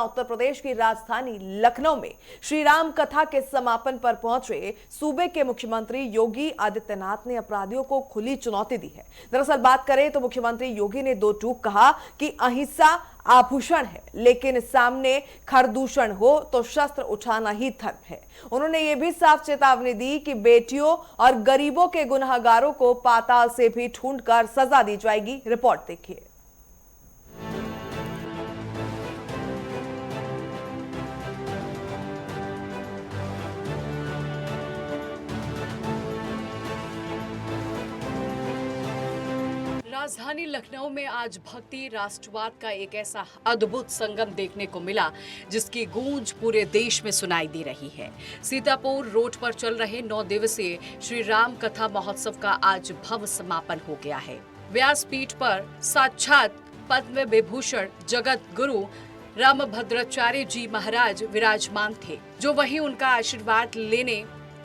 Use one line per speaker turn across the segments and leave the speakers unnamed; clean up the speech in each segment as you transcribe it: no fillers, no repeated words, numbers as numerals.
उत्तर प्रदेश की राजधानी लखनऊ में श्री राम कथा के समापन पर पहुंचे सूबे के मुख्यमंत्री योगी आदित्यनाथ ने अपराधियों को खुली चुनौती दी है। दरअसल बात करें तो मुख्यमंत्री योगी ने दो टूक कहा कि अहिंसा आभूषण है, लेकिन सामने खरदूषण हो तो शस्त्र उठाना ही धर्म है। उन्होंने ये भी साफ चेतावनी दी कि बेटियों और गरीबों के गुनहगारों को पाताल से भी ढूंढकर सजा दी जाएगी। रिपोर्ट देखिए।
राजधानी लखनऊ में आज भक्ति राष्ट्रवाद का एक ऐसा अद्भुत संगम देखने को मिला जिसकी गूंज पूरे देश में सुनाई दे रही है। सीतापुर रोड पर चल रहे 9 दिवसीय श्री राम कथा महोत्सव का आज भव्य समापन हो गया है। व्यासपीठ पर साक्षात पद्म विभूषण जगत गुरु रामभद्राचार्य जी महाराज विराजमान थे, जो वहीं उनका आशीर्वाद लेने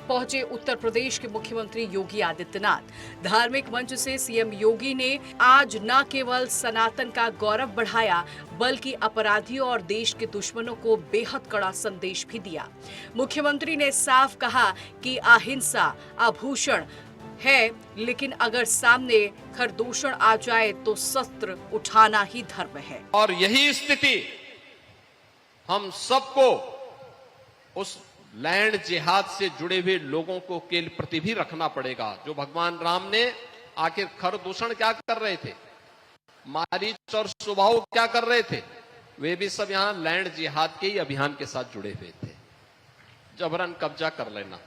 पहुंचे उत्तर प्रदेश के मुख्यमंत्री योगी आदित्यनाथ। धार्मिक मंच से सीएम योगी ने आज न केवल सनातन का गौरव बढ़ाया, बल्कि अपराधियों और देश के दुश्मनों को बेहद कड़ा संदेश भी दिया। मुख्यमंत्री ने साफ कहा कि अहिंसा आभूषण है, लेकिन अगर सामने खरदूषण आ जाए तो शस्त्र उठाना ही धर्म है।
और यही स्थिति हम सबको उस लैंड जिहाद से जुड़े हुए लोगों को के प्रति भी रखना पड़ेगा। जो भगवान राम ने आखिर खरदूषण क्या कर रहे थे, मारीच और सुबाहु क्या कर रहे थे, वे भी सब यहां लैंड जिहाद के ही अभियान के साथ जुड़े हुए थे। जबरन कब्जा कर लेना,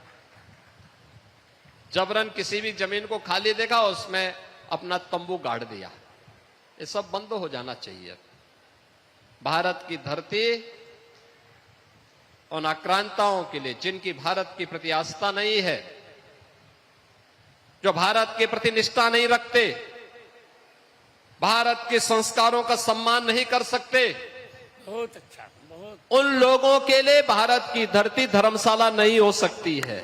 जबरन किसी भी जमीन को खाली देखा उसमें अपना तंबू गाड़ दिया, ये सब बंद हो जाना चाहिए। भारत की धरती उन आक्रांताओं के लिए जिनकी भारत के प्रति आस्था नहीं है, जो भारत के प्रति निष्ठा नहीं रखते, भारत के संस्कारों का सम्मान नहीं कर सकते,
बहुत अच्छा, बहुत
उन लोगों के लिए भारत की धरती धर्मशाला नहीं हो सकती है।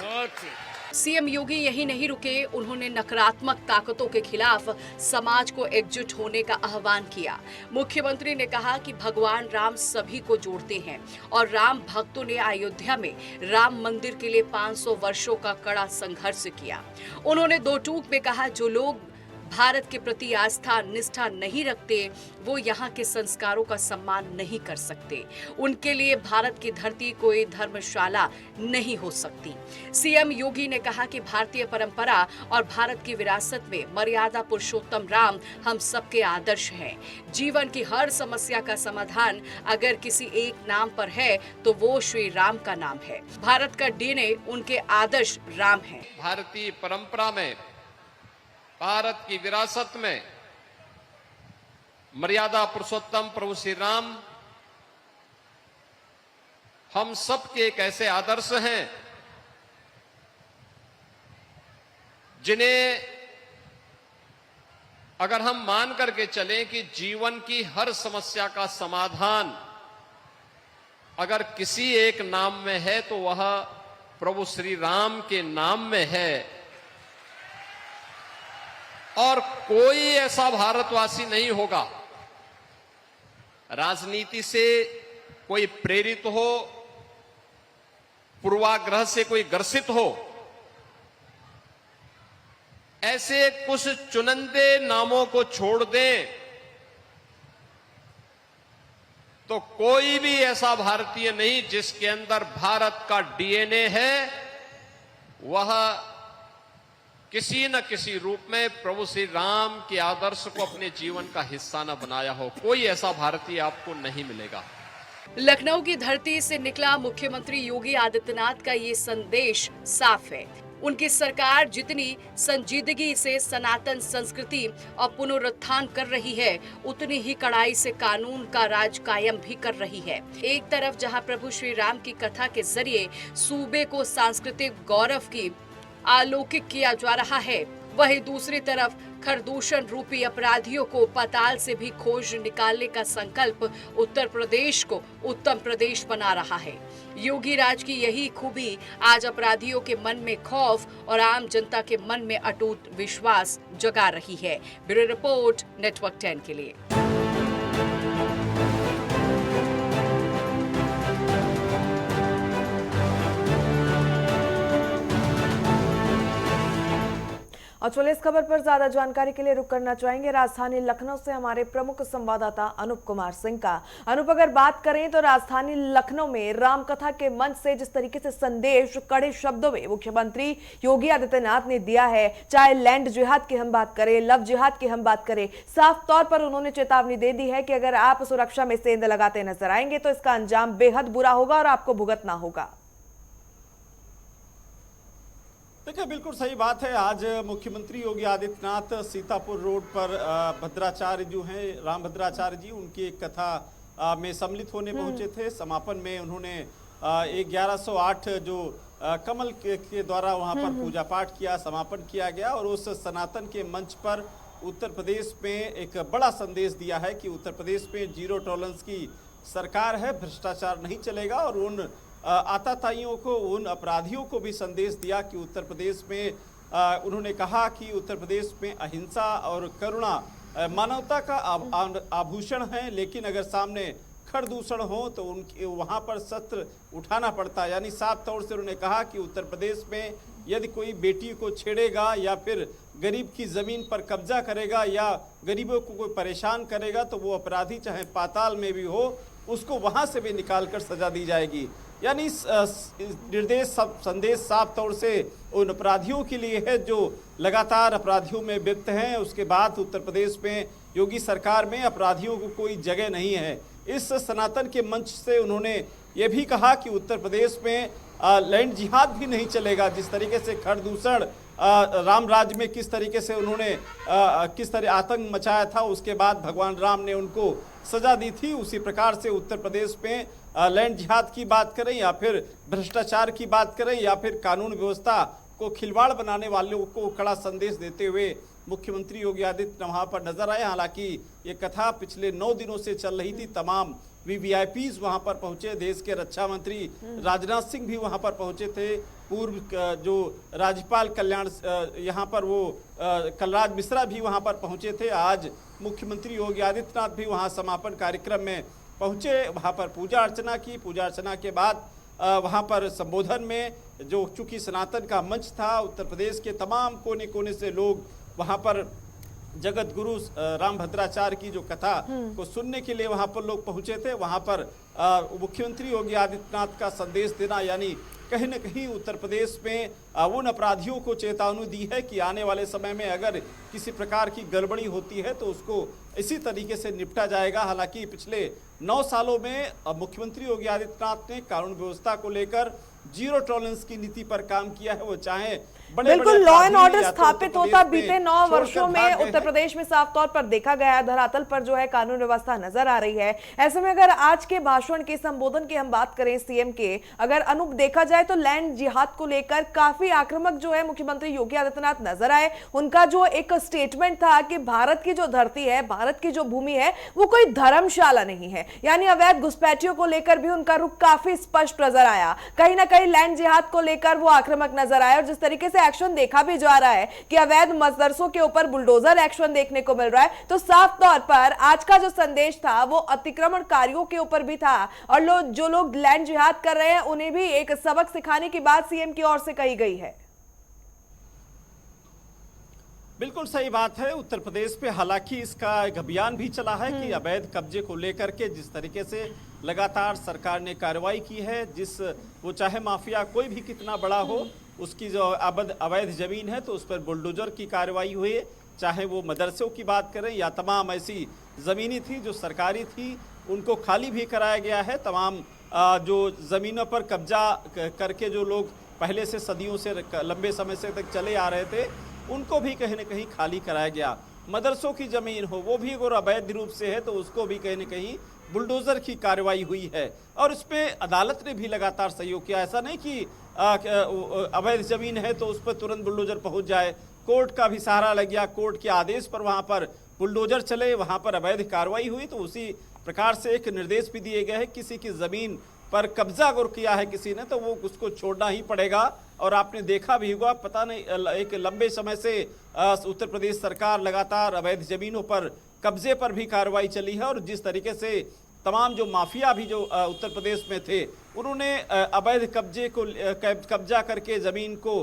सीएम योगी यही नहीं रुके, उन्होंने नकारात्मक ताकतों के खिलाफ समाज को एकजुट होने का आह्वान किया। मुख्यमंत्री ने कहा कि भगवान राम सभी को जोड़ते हैं और राम भक्तों ने अयोध्या में राम मंदिर के लिए 500 वर्षों का कड़ा संघर्ष किया। उन्होंने दो टूक में कहा, जो लोग भारत के प्रति आस्था निष्ठा नहीं रखते, वो यहाँ के संस्कारों का सम्मान नहीं कर सकते। उनके लिए भारत की धरती कोई धर्मशाला नहीं हो सकती। सीएम योगी ने कहा कि भारतीय परंपरा और भारत की विरासत में मर्यादा पुरुषोत्तम राम हम सबके आदर्श हैं। जीवन की हर समस्या का समाधान अगर किसी एक नाम पर है तो वो श्री राम का नाम है। भारत का डीएनए उनके आदर्श राम है।
भारतीय परंपरा में, भारत की विरासत में मर्यादा पुरुषोत्तम प्रभु श्री राम हम सबके एक ऐसे आदर्श हैं जिन्हें अगर हम मान करके चलें कि जीवन की हर समस्या का समाधान अगर किसी एक नाम में है तो वह प्रभु श्री राम के नाम में है। और कोई ऐसा भारतवासी नहीं होगा राजनीति से कोई प्रेरित हो, पूर्वाग्रह से कोई ग्रसित हो, ऐसे कुछ चुनिंदे नामों को छोड़ दें तो कोई भी ऐसा भारतीय नहीं जिसके अंदर भारत का डीएनए है, वह किसी न किसी रूप में प्रभु श्री राम के आदर्श को अपने जीवन का हिस्सा न बनाया हो। कोई ऐसा भारतीय आपको नहीं मिलेगा।
लखनऊ की धरती से निकला मुख्यमंत्री योगी आदित्यनाथ का ये संदेश साफ है। उनकी सरकार जितनी संजीदगी से सनातन संस्कृति और पुनरुत्थान कर रही है, उतनी ही कड़ाई से कानून का राज कायम भी कर रही है। एक तरफ जहां प्रभु श्री राम की कथा के जरिए सूबे को सांस्कृतिक गौरव की आलोकित किया जा रहा है, वहीं दूसरी तरफ खरदूषण रूपी अपराधियों को पाताल से भी खोज निकालने का संकल्प उत्तर प्रदेश को उत्तम प्रदेश बना रहा है। योगी राज की यही खूबी आज अपराधियों के मन में खौफ और आम जनता के मन में अटूट विश्वास जगा रही है। ब्यूरो रिपोर्ट, नेटवर्क 10 के लिए।
और चलिए इस खबर पर ज्यादा जानकारी के लिए रुक करना चाहेंगे राजधानी लखनऊ से हमारे प्रमुख संवाददाता अनूप कुमार सिंह का। अनूप, अगर बात करें तो राजधानी लखनऊ में रामकथा के मंच से जिस तरीके से संदेश कड़े शब्दों में मुख्यमंत्री योगी आदित्यनाथ ने दिया है, चाहे लैंड जिहाद की हम बात करें, लव जिहाद की हम बात करें, साफ तौर पर उन्होंने चेतावनी दे दी है कि अगर आप सुरक्षा में सेंध लगाते नजर आएंगे तो इसका अंजाम बेहद बुरा होगा और आपको भुगतना होगा।
देखिए, बिल्कुल सही बात है। आज मुख्यमंत्री योगी आदित्यनाथ सीतापुर रोड पर भद्राचार्य जो हैं, राम भद्राचार्य जी, उनकी एक कथा में सम्मिलित होने पहुंचे थे। समापन में उन्होंने 1108 जो कमल के द्वारा वहां पर पूजा पाठ किया, समापन किया गया और उस सनातन के मंच पर उत्तर प्रदेश में एक बड़ा संदेश दिया है कि उत्तर प्रदेश में जीरो टॉलरेंस की सरकार है, भ्रष्टाचार नहीं चलेगा। और उन आताताइयों को, उन अपराधियों को भी संदेश दिया कि उत्तर प्रदेश में उन्होंने कहा कि उत्तर प्रदेश में अहिंसा और करुणा मानवता का आभूषण है, लेकिन अगर सामने खरदूषण हो तो उनके वहाँ पर शस्त्र उठाना पड़ता है। यानी साफ तौर से उन्होंने कहा कि उत्तर प्रदेश में यदि कोई बेटी को छेड़ेगा या फिर गरीब की ज़मीन पर कब्जा करेगा या गरीबों को कोई परेशान करेगा तो वो अपराधी चाहे पाताल में भी हो, उसको वहाँ से भी निकाल कर सजा दी जाएगी। यानी संदेश साफ तौर से उन अपराधियों के लिए है जो लगातार अपराधियों में व्यक्त हैं। उसके बाद उत्तर प्रदेश में योगी सरकार में अपराधियों को कोई जगह नहीं है। इस सनातन के मंच से उन्होंने ये भी कहा कि उत्तर प्रदेश में लैंड जिहाद भी नहीं चलेगा। जिस तरीके से खरदूषण राम राज्य में किस तरीके से उन्होंने किस तरह आतंक मचाया था, उसके बाद भगवान राम ने उनको सजा दी थी, उसी प्रकार से उत्तर प्रदेश में लैंड जिहाद की बात करें या फिर भ्रष्टाचार की बात करें या फिर कानून व्यवस्था को खिलवाड़ बनाने वालों को कड़ा संदेश देते हुए मुख्यमंत्री योगी आदित्यनाथ वहां पर नजर आए। हालांकि ये कथा पिछले 9 दिनों से चल रही थी। तमाम वीवीआईपीज वहां पर पहुंचे, देश के रक्षा मंत्री राजनाथ सिंह भी वहां पर पहुंचे थे, पूर्व जो राज्यपाल कल्याण यहाँ पर वो कलराज मिश्रा भी वहां पर पहुंचे थे। आज मुख्यमंत्री योगी आदित्यनाथ भी वहां समापन कार्यक्रम में पहुंचे, वहां पर पूजा अर्चना की। पूजा अर्चना के बाद वहां पर संबोधन में जो चूंकि सनातन का मंच था, उत्तर प्रदेश के तमाम कोने कोने से लोग वहां पर जगत गुरु राम भद्राचार्य की जो कथा को सुनने के लिए वहां पर लोग पहुंचे थे। वहां पर मुख्यमंत्री योगी आदित्यनाथ का संदेश देना यानी कहीं न कहीं उत्तर प्रदेश में उन अपराधियों को चेतावनी दी है कि आने वाले समय में अगर किसी प्रकार की गड़बड़ी होती है तो उसको इसी तरीके से निपटा जाएगा। हालांकि पिछले 9 सालों में मुख्यमंत्री योगी आदित्यनाथ ने कानून व्यवस्था को लेकर जीरो टॉलरेंस की नीति पर काम किया है। वो चाहे
बिल्कुल लॉ एंड ऑर्डर स्थापित होता बीते 9 वर्षों में उत्तर प्रदेश में साफ तौर पर देखा गया है, धरातल पर जो है कानून व्यवस्था नजर आ रही है। ऐसे में अगर आज के भाषण के संबोधन की हम बात करें सीएम के, अगर अनूप देखा जाए तो लैंड जिहाद को लेकर काफी आक्रामक जो है मुख्यमंत्री योगी आदित्यनाथ नजर आए। उनका जो एक स्टेटमेंट था कि भारत की जो धरती है, भारत की जो भूमि है वो कोई धर्मशाला नहीं है, यानी अवैध घुसपैठियों को लेकर भी उनका रुख काफी स्पष्ट नजर आया। कहीं ना कहीं लैंड जिहाद को लेकर वो आक्रामक नजर आए और जिस तरीके से एक्शन देखा भी जा रहा है कि अवैध मदरसों के ऊपर बुलडोजर एक्शन देखने को मिल रहा है, तो साफ तौर पर आज का जो संदेश था वो अतिक्रमणकारियों के ऊपर भी था और जो लोग लैंड जिहाद कर रहे हैं उन्हें भी एक सबक सिखाने की बात सीएम की ओर से कही गई है।
बिल्कुल सही बात है। उत्तर प्रदेश पे हालांकि इसका एक अभियान भी चला है कि अवैध कब्जे को लेकर के जिस तरीके से लगातार सरकार ने कार्रवाई की है, जिस वो चाहे माफिया कोई भी कितना बड़ा हो, उसकी जो अवैध जमीन है तो उस पर बुलडोजर की कार्रवाई हुई, चाहे वो मदरसों की बात करें या तमाम ऐसी ज़मीनें थी जो सरकारी थी उनको खाली भी कराया गया है। तमाम जो ज़मीनों पर कब्जा करके जो लोग पहले से सदियों से लंबे समय से तक चले आ रहे थे उनको भी कहीं न कहीं खाली कराया गया। मदरसों की ज़मीन हो वो भी अगर अवैध रूप से है तो उसको भी कहीं न कहीं बुलडोज़र की कार्रवाई हुई है और इस पर अदालत ने भी लगातार सहयोग किया। ऐसा नहीं कि अवैध ज़मीन है तो उस पर तुरंत बुलडोज़र पहुंच जाए, कोर्ट का भी सहारा लग गया, कोर्ट के आदेश पर वहां पर बुलडोज़र चले, वहां पर अवैध कार्रवाई हुई। तो उसी प्रकार से एक निर्देश भी दिए गए हैं, किसी की ज़मीन पर कब्जा अगर किया है किसी ने तो वो उसको छोड़ना ही पड़ेगा। और आपने देखा भी होगा, पता नहीं एक लंबे समय से उत्तर प्रदेश सरकार लगातार अवैध जमीनों पर कब्जे पर भी कार्रवाई चली है और जिस तरीके से तमाम जो माफिया भी जो उत्तर प्रदेश में थे उन्होंने अवैध कब्जा करके ज़मीन को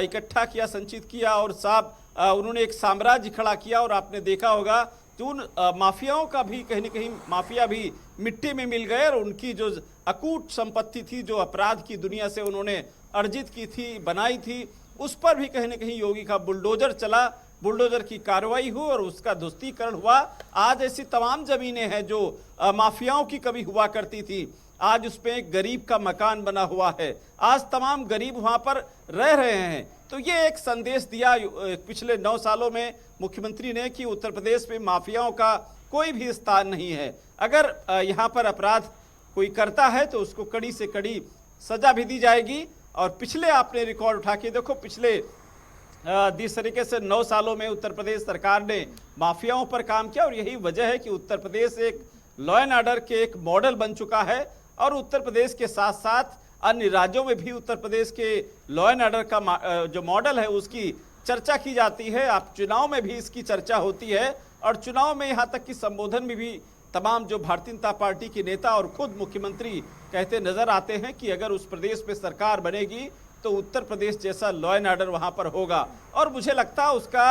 इकट्ठा किया, संचित किया और साफ उन्होंने एक साम्राज्य खड़ा किया और आपने देखा होगा कि उन माफियाओं का भी कहीं न कहीं माफिया भी मिट्टी में मिल गए और उनकी जो अकूट संपत्ति थी, जो अपराध की दुनिया से उन्होंने अर्जित की थी, बनाई थी, उस पर भी कहीं न कहीं योगी का बुलडोजर चला, बुलडोजर की कार्रवाई हुई और उसका ध्वस्तीकरण हुआ। आज ऐसी तमाम जमीनें हैं जो माफियाओं की कभी हुआ करती थी, आज उस पर एक गरीब का मकान बना हुआ है, आज तमाम गरीब वहां पर रह रहे हैं। तो ये एक संदेश दिया पिछले 9 सालों में मुख्यमंत्री ने कि उत्तर प्रदेश में माफियाओं का कोई भी स्थान नहीं है। अगर यहाँ पर अपराध कोई करता है तो उसको कड़ी से कड़ी सजा भी दी जाएगी। और पिछले आपने रिकॉर्ड उठा के देखो, पिछले जिस तरीके से 9 सालों में उत्तर प्रदेश सरकार ने माफियाओं पर काम किया और यही वजह है कि उत्तर प्रदेश एक लॉ एंड ऑर्डर के एक मॉडल बन चुका है। और उत्तर प्रदेश के साथ साथ अन्य राज्यों में भी उत्तर प्रदेश के लॉ एंड ऑर्डर का जो मॉडल है उसकी चर्चा की जाती है। आप चुनाव में भी इसकी चर्चा होती है और चुनाव में यहाँ तक कि संबोधन में भी तमाम जो भारतीय जनता पार्टी के नेता और खुद मुख्यमंत्री कहते नजर आते हैं कि अगर उस प्रदेश में सरकार बनेगी तो उत्तर प्रदेश जैसा लॉ एंड ऑर्डर वहां पर होगा। और मुझे लगता है उसका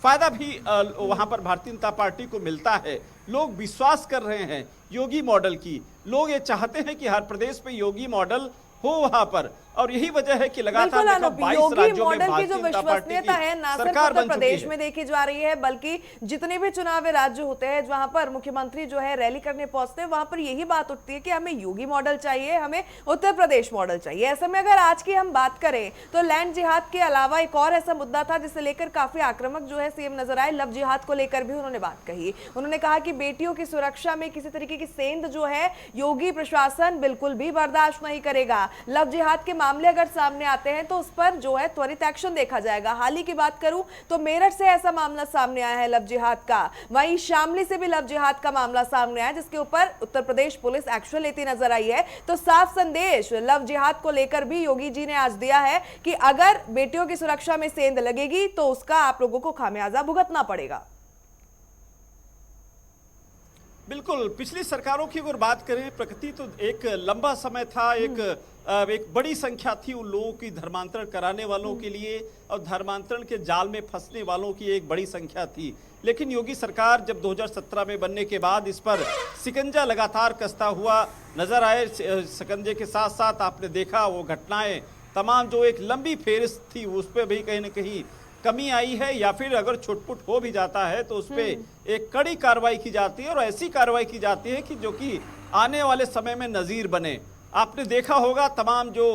फायदा भी वहां पर भारतीय जनता पार्टी को मिलता है। लोग विश्वास कर रहे हैं योगी मॉडल की, लोग ये चाहते हैं कि हर प्रदेश में योगी मॉडल हो वहां पर। और यही वजह है कि लगातार देखो 22 राज्यों में
मॉडल की जो विश्वसनीयता है ना सिर्फ उत्तर प्रदेश में देखी जा रही है, बल्कि जितने भी चुनावी राज्य होते हैं जहां पर मुख्यमंत्री जो है रैली करने पहुंचते हैं वहां पर यही बात उठती है कि हमें योगी मॉडल चाहिए, हमें उत्तर प्रदेश मॉडल चाहिए। ऐसे में अगर आज की हम बात करें तो लैंड जिहाद के अलावा एक और ऐसा मुद्दा था जिसे लेकर काफी आक्रामक जो है सीएम नजर आए। लव जिहाद को लेकर भी उन्होंने बात कही। उन्होंने कहा कि बेटियों की सुरक्षा में किसी तरीके की सेंध जो है योगी प्रशासन बिल्कुल भी बर्दाश्त नहीं करेगा। लव जिहाद के मामले अगर सामने आते हैं तो उस पर जो है त्वरित एक्शन देखा जाएगा। हाल ही की बात करूं तो मेरठ से ऐसा मामला सामने आया है लव जिहाद का, वहीं शामली से भी लव जिहाद का मामला सामने आया जिसके ऊपर उत्तर प्रदेश पुलिस एक्शन लेती नजर आई है। तो साफ संदेश लव जिहाद को लेकर भी योगी जी ने आज दिया है कि अगर बेटियों की सुरक्षा में सेंध लगेगी तो उसका आप लोगों को खामियाजा भुगतना पड़ेगा।
बिल्कुल, पिछली सरकारों की अगर बात करें प्रकृति तो एक लंबा समय था, एक बड़ी संख्या थी उन लोगों की धर्मांतरण कराने वालों के लिए और धर्मांतरण के जाल में फंसने वालों की एक बड़ी संख्या थी। लेकिन योगी सरकार जब 2017 में बनने के बाद इस पर शिकंजा लगातार कसता हुआ नजर आए। शिकंजे के साथ साथ आपने देखा वो घटनाएं तमाम जो एक लंबी फेहरिस्त थी उस पर भी कहीं ना कहीं कमी आई है, या फिर अगर छुटपुट हो भी जाता है तो उस पर एक कड़ी कार्रवाई की जाती है और ऐसी कार्रवाई की जाती है कि जो कि आने वाले समय में नज़ीर बने। आपने देखा होगा तमाम जो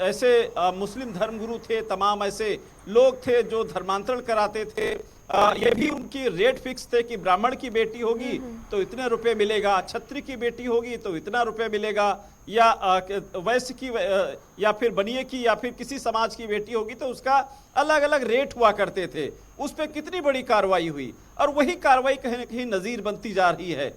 ऐसे मुस्लिम धर्मगुरु थे, तमाम ऐसे लोग थे जो धर्मांतरण कराते थे, ये भी उनकी रेट फिक्स थे कि ब्राह्मण की बेटी होगी तो इतने रुपए मिलेगा, क्षत्रिय की बेटी होगी तो इतना रुपए मिलेगा, या वैश्य की या फिर बनिए की या फिर किसी समाज की बेटी होगी तो उसका अलग अलग रेट हुआ करते थे। उस पर कितनी बड़ी कार्रवाई हुई और वही कार्रवाई कहीं न कहीं नज़ीर बनती जा रही है।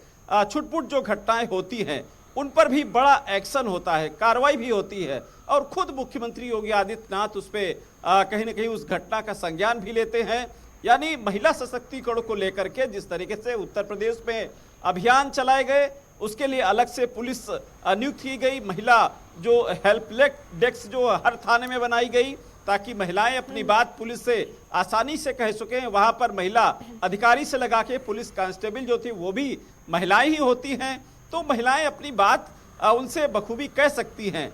छुटपुट जो घटनाएं होती हैं उन पर भी बड़ा एक्शन होता है, कार्रवाई भी होती है और खुद मुख्यमंत्री योगी आदित्यनाथ उस पर कहीं ना कहीं उस घटना का संज्ञान भी लेते हैं। यानी महिला सशक्तिकरण को लेकर के जिस तरीके से उत्तर प्रदेश में अभियान चलाए गए उसके लिए अलग से पुलिस नियुक्त की गई, महिला जो हेल्पलाइन डेस्क जो हर थाने में बनाई गई ताकि महिलाएं अपनी बात पुलिस से आसानी से कह सकें। वहां पर महिला अधिकारी से लगा के पुलिस कांस्टेबल जो थी वो भी महिलाएं ही होती हैं, तो महिलाएं अपनी बात उनसे बखूबी कह सकती हैं।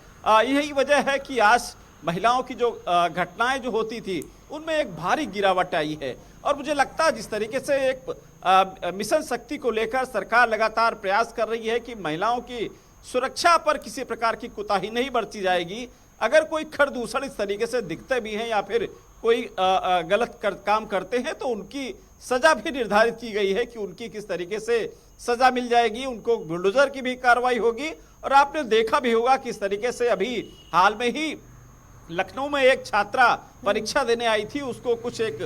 यही वजह है कि आज महिलाओं की जो घटनाएं जो होती थी उनमें एक भारी गिरावट आई है। और मुझे लगता है जिस तरीके से एक मिशन शक्ति को लेकर सरकार लगातार प्रयास कर रही है कि महिलाओं की सुरक्षा पर किसी प्रकार की कोताही नहीं बरती जाएगी। अगर कोई खरदूषण इस तरीके से दिखते भी हैं या फिर कोई गलत काम करते हैं तो उनकी सजा भी निर्धारित की गई है कि उनकी किस तरीके से सजा मिल जाएगी, उनको बुलडोजर की भी कार्रवाई होगी। और आपने देखा भी होगा किस तरीके से अभी हाल में ही लखनऊ में एक छात्रा परीक्षा देने आई थी, उसको कुछ एक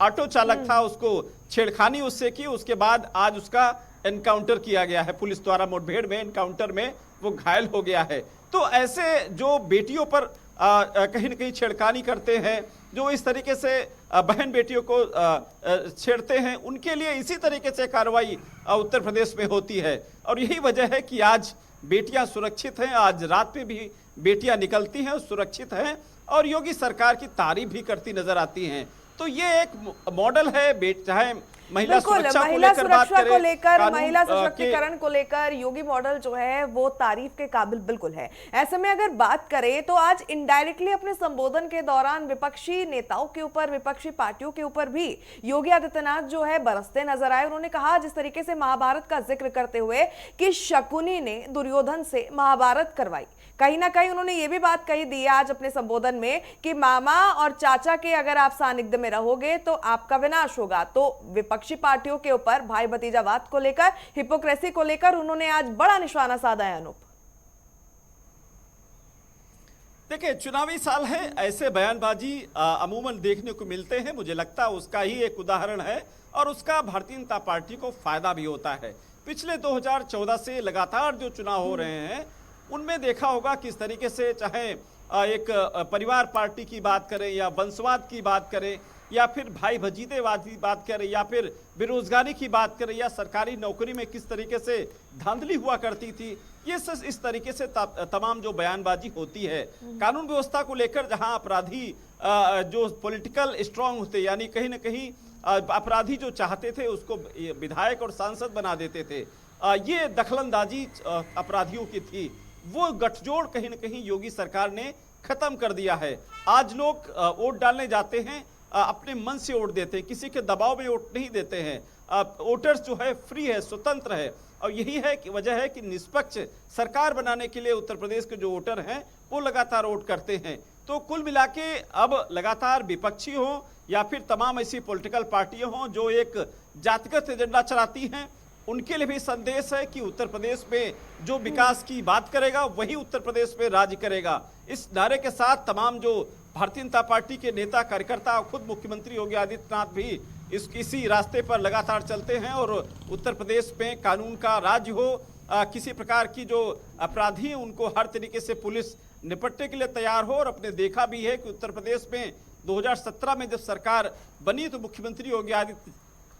ऑटो चालक था, उसको छेड़खानी उससे की, उसके बाद आज उसका एनकाउंटर किया गया है पुलिस द्वारा, मुठभेड़ में एनकाउंटर में वो घायल हो गया है। तो ऐसे जो बेटियों पर कहीं न कहीं छेड़खानी करते हैं, जो इस तरीके से बहन बेटियों को छेड़ते हैं, उनके लिए इसी तरीके से कार्रवाई उत्तर प्रदेश में होती है। और यही वजह है कि आज बेटियां सुरक्षित हैं, आज रात में भी बेटियां निकलती हैं, सुरक्षित हैं और योगी सरकार की तारीफ भी करती नजर आती हैं। तो ये एक मॉडल है, चाहे महिला सुरक्षा को लेकर बात करें,
महिला सशक्तिकरण को लेकर योगी मॉडल जो है वो तारीफ के काबिल बिल्कुल है। ऐसे में अगर बात करें तो आज इनडायरेक्टली अपने संबोधन के दौरान विपक्षी नेताओं के ऊपर, विपक्षी पार्टियों के ऊपर भी योगी आदित्यनाथ जो है बरसते नजर आए। उन्होंने कहा जिस तरीके से महाभारत का जिक्र करते हुए कि शकुनी ने दुर्योधन से महाभारत करवाई, कहीं ना कहीं उन्होंने ये भी बात कही दी है आज अपने संबोधन में कि मामा और चाचा के अगर आप सानिध्य में रहोगे तो आपका विनाश होगा। तो विपक्षी पार्टियों के ऊपर भाई भतीजावाद को लेकर, हिपोक्रेसी को लेकर उन्होंने आज बड़ा निशाना साधा है। अनूप,
देखिए चुनावी साल है, ऐसे बयानबाजी अमूमन देखने को मिलते हैं। मुझे लगता है उसका ही एक उदाहरण है और उसका भारतीय जनता पार्टी को फायदा भी होता है। पिछले 2014 से लगातार जो चुनाव हो रहे हैं उनमें देखा होगा किस तरीके से, चाहे एक परिवार पार्टी की बात करें या वंशवाद की बात करें या फिर भाई भतीजेवाद की बात करें या फिर बेरोजगारी की बात करें या सरकारी नौकरी में किस तरीके से धांधली हुआ करती थी, ये इस तरीके से तमाम जो बयानबाजी होती है। कानून व्यवस्था को लेकर जहां अपराधी जो पॉलिटिकल स्ट्रांग होते, यानी कहीं ना कहीं अपराधी जो चाहते थे उसको विधायक और सांसद बना देते थे, ये दखलंदाजी अपराधियों की थी, वो गठजोड़ कहीं ना कहीं योगी सरकार ने खत्म कर दिया है। आज लोग वोट डालने जाते हैं, अपने मन से वोट देते हैं, किसी के दबाव में वोट नहीं देते हैं। वोटर्स जो है फ्री है, स्वतंत्र है और यही है कि वजह है कि निष्पक्ष सरकार बनाने के लिए उत्तर प्रदेश के जो वोटर हैं वो लगातार वोट करते हैं। तो कुल मिला के अब लगातार विपक्षी हो या फिर तमाम ऐसी पॉलिटिकल पार्टियां हों जो एक जातिगत एजेंडा चलाती हैं, उनके लिए भी संदेश है कि उत्तर प्रदेश में जो विकास की बात करेगा वही उत्तर प्रदेश में राज्य करेगा। इस नारे के साथ तमाम जो भारतीय जनता पार्टी के नेता कार्यकर्ता, खुद मुख्यमंत्री योगी आदित्यनाथ भी इसी रास्ते पर लगातार चलते हैं और उत्तर प्रदेश में कानून का राज्य हो, किसी प्रकार की जो अपराधी हैं उनको हर तरीके से पुलिस निपटने के लिए तैयार हो। और अपने देखा भी है कि उत्तर प्रदेश में 2017 में जब सरकार बनी तो मुख्यमंत्री योगी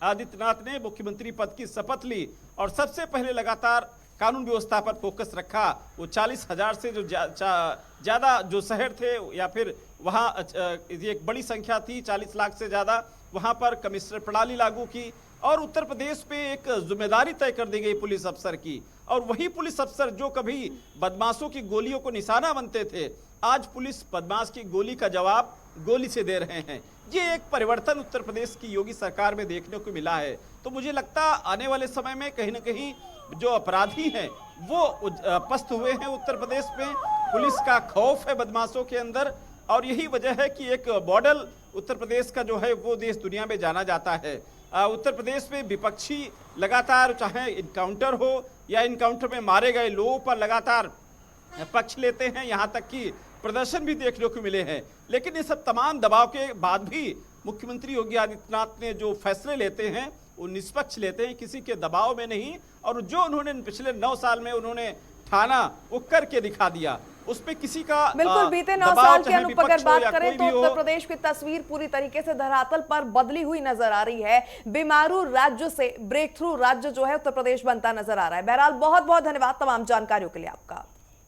आदित्यनाथ ने मुख्यमंत्री पद की शपथ ली और सबसे पहले लगातार कानून व्यवस्था पर फोकस रखा। वो 40,000 से जो ज़्यादा जो शहर थे या फिर वहाँ एक बड़ी संख्या थी, 40 लाख से ज़्यादा, वहाँ पर कमिश्नर प्रणाली लागू की और उत्तर प्रदेश पे एक जिम्मेदारी तय कर दी गई पुलिस अफसर की। और वही पुलिस अफसर जो कभी बदमाशों की गोलियों को निशाना बनते थे, आज पुलिस बदमाश की गोली का जवाब गोली से दे रहे हैं। ये एक परिवर्तन उत्तर प्रदेश की योगी सरकार में देखने को मिला है। तो मुझे लगता आने वाले समय में कहीं ना कहीं जो अपराधी हैं वो पस्त हुए हैं उत्तर प्रदेश में, पुलिस का खौफ है बदमाशों के अंदर और यही वजह है कि एक मॉडल उत्तर प्रदेश का जो है वो देश दुनिया में जाना जाता है। उत्तर प्रदेश में विपक्षी लगातार चाहे इनकाउंटर हो या इनकाउंटर में मारे गए लोगों पर लगातार पक्ष लेते हैं, यहाँ तक कि प्रदर्शन भी देखने को मिले हैं। लेकिन ये सब तमाम दबाव के बाद भी मुख्यमंत्री योगी आदित्यनाथ ने जो फैसले लेते हैं वो निष्पक्ष लेते हैं, किसी के दबाव में नहीं। और जो उन्होंने पिछले 9 साल में उन्होंने ठाना वो करके दिखा दिया, उस पे किसी का
बिल्कुल बीते 9 साल के अनुरूप अगर बात करें तो उत्तर प्रदेश की तस्वीर पूरी तरीके से धरातल पर बदली हुई नजर आ रही है। बीमारू राज्य से ब्रेक थ्रू राज्य जो है उत्तर प्रदेश बनता नजर आ रहा है। बहरहाल बहुत बहुत धन्यवाद तमाम जानकारियों के लिए आपका।